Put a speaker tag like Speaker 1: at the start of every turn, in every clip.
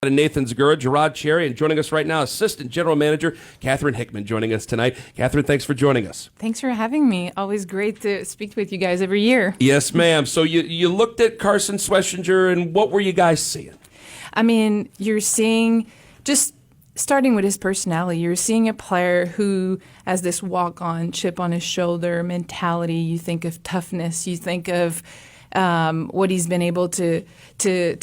Speaker 1: And Nathan Zagura, Gerard Cherry, and joining us right now, Assistant General Manager Catherine Hickman joining us tonight. Catherine, thanks for joining us.
Speaker 2: Thanks for having me. Always great to speak with you guys every year.
Speaker 1: Yes, ma'am. So you looked at Carson Schlesinger, and what were you guys seeing?
Speaker 2: I mean, you're seeing, just starting with his personality, you're seeing a player who has this walk-on, chip on his shoulder mentality. You think of toughness. You think of what he's been able to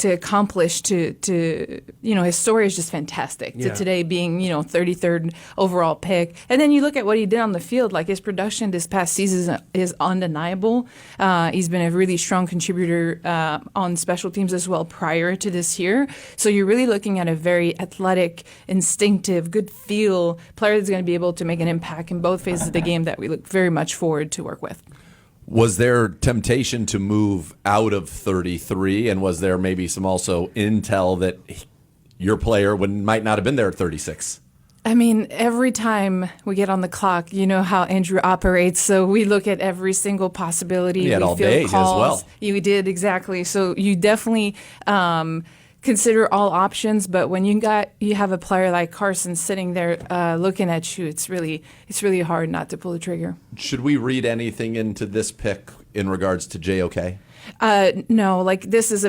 Speaker 2: accomplish. His story is just fantastic.
Speaker 1: Yeah.
Speaker 2: To today being 33rd overall pick, and then you look at what he did on the field. Like his production this past season is undeniable. He's been a really strong contributor on special teams as well prior to this year. So you're really looking at a very athletic, instinctive, good feel player that's going to be able to make an impact in both phases of the game that we look very much forward to work with.
Speaker 3: Was there temptation to move out of 33, and was there maybe some also intel that your player might not have been there at 36?
Speaker 2: I mean, every time we get on the clock, you know how Andrew operates, so we look at every single possibility.
Speaker 3: He had
Speaker 2: we
Speaker 3: all
Speaker 2: field
Speaker 3: day as
Speaker 2: calls.
Speaker 3: well.
Speaker 2: You did, exactly. So you definitely consider all options, but when you have a player like Carson sitting there looking at you, it's really hard not to pull the trigger.
Speaker 3: Should we read anything into this pick in regards to JOK?
Speaker 2: No, like this is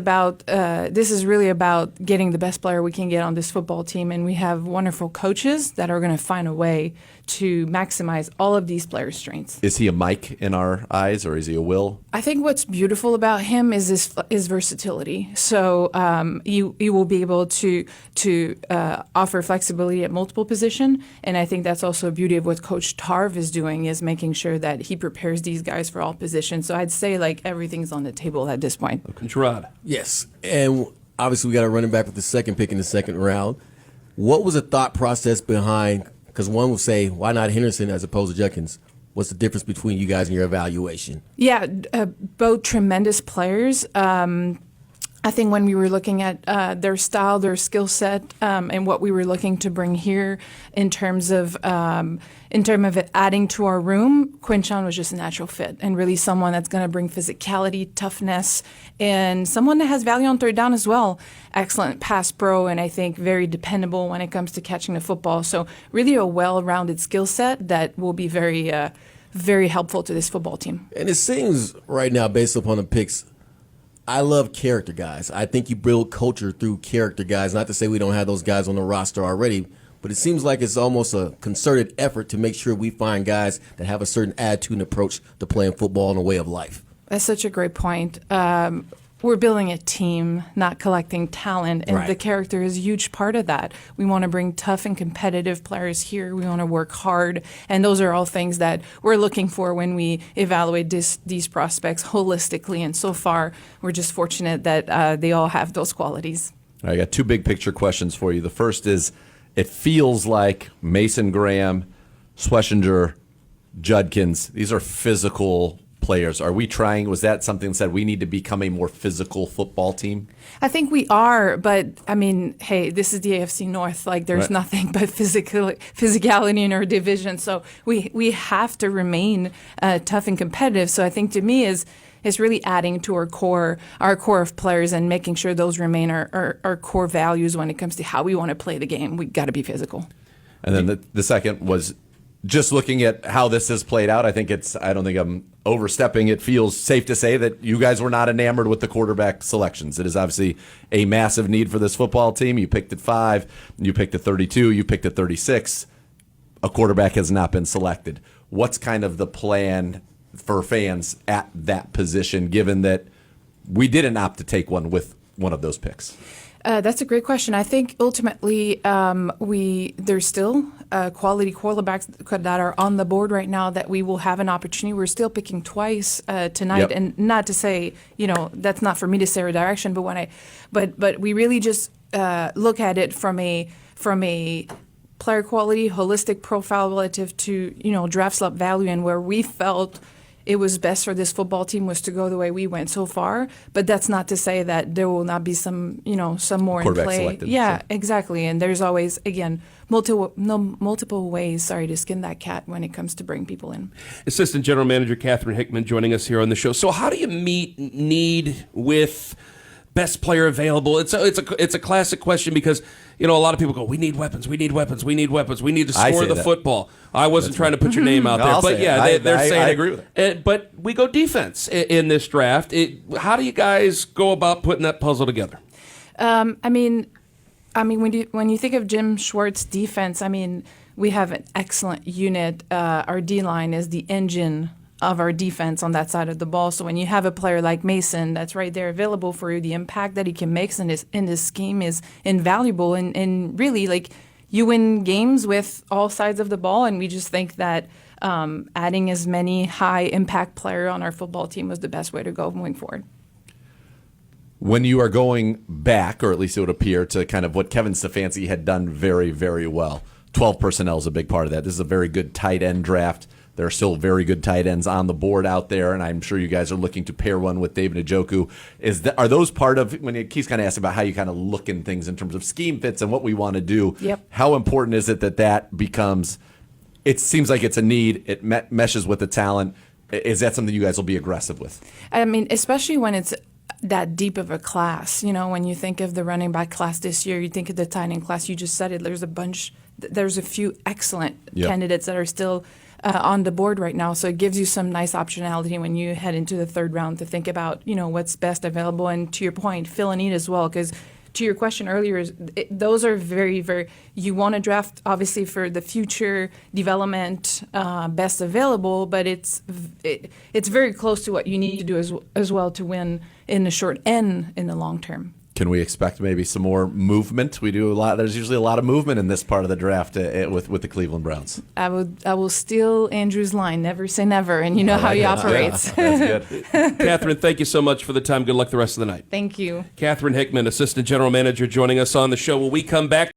Speaker 2: really about getting the best player we can get on this football team, and we have wonderful coaches that are going to find a way to maximize all of these players' strengths.
Speaker 3: Is he a Mike in our eyes, or is he a Will?
Speaker 2: I think what's beautiful about him is his versatility. So you will be able to offer flexibility at multiple positions, and I think that's also a beauty of what Coach Tarv is doing, is making sure that he prepares these guys for all positions. So I'd say like everything's on the table at this point.
Speaker 1: Gerard.
Speaker 4: Yes, and obviously we got a running back with the second pick in the second round. What was the thought process behind? Because one would say, why not Henderson as opposed to Judkins? What's the difference between you guys and your evaluation?
Speaker 2: Yeah, both tremendous players. I think when we were looking at their style, their skill set, and what we were looking to bring here in terms of it adding to our room, Quinchon was just a natural fit, and really someone that's going to bring physicality, toughness, and someone that has value on third down as well. Excellent pass pro, and I think very dependable when it comes to catching the football. So really a well-rounded skill set that will be very, very helpful to this football team.
Speaker 4: And it seems right now, based upon the picks, I love character guys. I think you build culture through character guys. Not to say we don't have those guys on the roster already, but it seems like it's almost a concerted effort to make sure we find guys that have a certain attitude and approach to playing football and a way of life.
Speaker 2: That's such a great point. We're building a team, not collecting talent, and
Speaker 4: Right.
Speaker 2: The character is a huge part of that. We want to bring tough and competitive players here. We want to work hard, and those are all things that we're looking for when we evaluate these prospects holistically, and so far we're just fortunate that they all have those qualities.
Speaker 3: I got two big picture questions for you. The first is, it feels like Mason Graham, Schlesinger, Judkins, these are physical players. Are we trying, was that something that said we need to become a more physical football team?
Speaker 2: I think we are, but I mean, hey, this is the AFC North. Like, there's
Speaker 3: Right.
Speaker 2: nothing but physicality in our division. So we have to remain tough and competitive. So I think to me is really adding to our core of players and making sure those remain our core values when it comes to how we want to play the game. We got to be physical.
Speaker 3: And then the second was just looking at how this has played out. I don't think I'm overstepping. It feels safe to say that you guys were not enamored with the quarterback selections. It is obviously a massive need for this football team. You picked at 5, you picked at 32, you picked at 36. A quarterback has not been selected. What's kind of the plan for fans at that position, given that we didn't opt to take one with one of those picks?
Speaker 2: That's a great question. I think ultimately there's still quality quarterbacks that are on the board right now that we will have an opportunity. We're still picking twice tonight,
Speaker 3: Yep.
Speaker 2: and not to say that's not for me to say our direction, but we really just look at it from a player quality, holistic profile relative to draft slot value, and where we felt it was best for this football team was to go the way we went so far. But that's not to say that there will not be some more in play.
Speaker 3: Selected,
Speaker 2: yeah,
Speaker 3: sure.
Speaker 2: Exactly. And there's always, again, multiple ways, to skin that cat when it comes to bring people in.
Speaker 1: Assistant General Manager Catherine Hickman joining us here on the show. So how do you meet need with best player available? It's a classic question because a lot of people go, we need weapons, we need weapons, we need weapons, we need to
Speaker 3: I
Speaker 1: score
Speaker 3: say
Speaker 1: the
Speaker 3: that.
Speaker 1: football. I wasn't trying to put your name out
Speaker 3: No,
Speaker 1: there,
Speaker 3: I'll
Speaker 1: but
Speaker 3: say
Speaker 1: yeah,
Speaker 3: it.
Speaker 1: they're saying
Speaker 3: I agree with
Speaker 1: it. But we go defense in this draft. How do you guys go about putting that puzzle together?
Speaker 2: I mean, when you think of Jim Schwartz defense, I mean, we have an excellent unit. Our D line is the engine of our defense on that side of the ball. So when you have a player like Mason that's right there available for you, the impact that he can make in this scheme is invaluable. And really, like, you win games with all sides of the ball. And we just think that adding as many high impact player on our football team was the best way to go moving forward.
Speaker 3: When you are going back, or at least it would appear, to kind of what Kevin Stefanski had done very, very well, 12 personnel is a big part of that. This is a very good tight end draft. There are still very good tight ends on the board out there, and I'm sure you guys are looking to pair one with David Njoku. Are those part of, when Keith's kind of asked about how you kind of look in things in terms of scheme fits and what we want to do,
Speaker 2: Yep.
Speaker 3: How important is it that becomes, it seems like it's a need, it meshes with the talent. Is that something you guys will be aggressive with?
Speaker 2: I mean, especially when it's that deep of a class. When you think of the running back class this year, you think of the tight end class, you just said it, there's a few excellent candidates that are still on the board right now. So it gives you some nice optionality when you head into the third round to think about, what's best available. And to your point, fill a need as well, because to your question earlier, those are very, very, you want to draft obviously for the future development best available, but it's very close to what you need to do as well to win in the short and in the long term.
Speaker 3: Can we expect maybe some more movement? We do a lot. There's usually a lot of movement in this part of the draft with the Cleveland Browns.
Speaker 2: I will steal Andrew's line, never say never, and you know how he operates.
Speaker 3: That's good.
Speaker 1: Catherine, thank you so much for the time. Good luck the rest of the night.
Speaker 2: Thank you.
Speaker 1: Catherine Hickman, Assistant General Manager, joining us on the show. When we come back,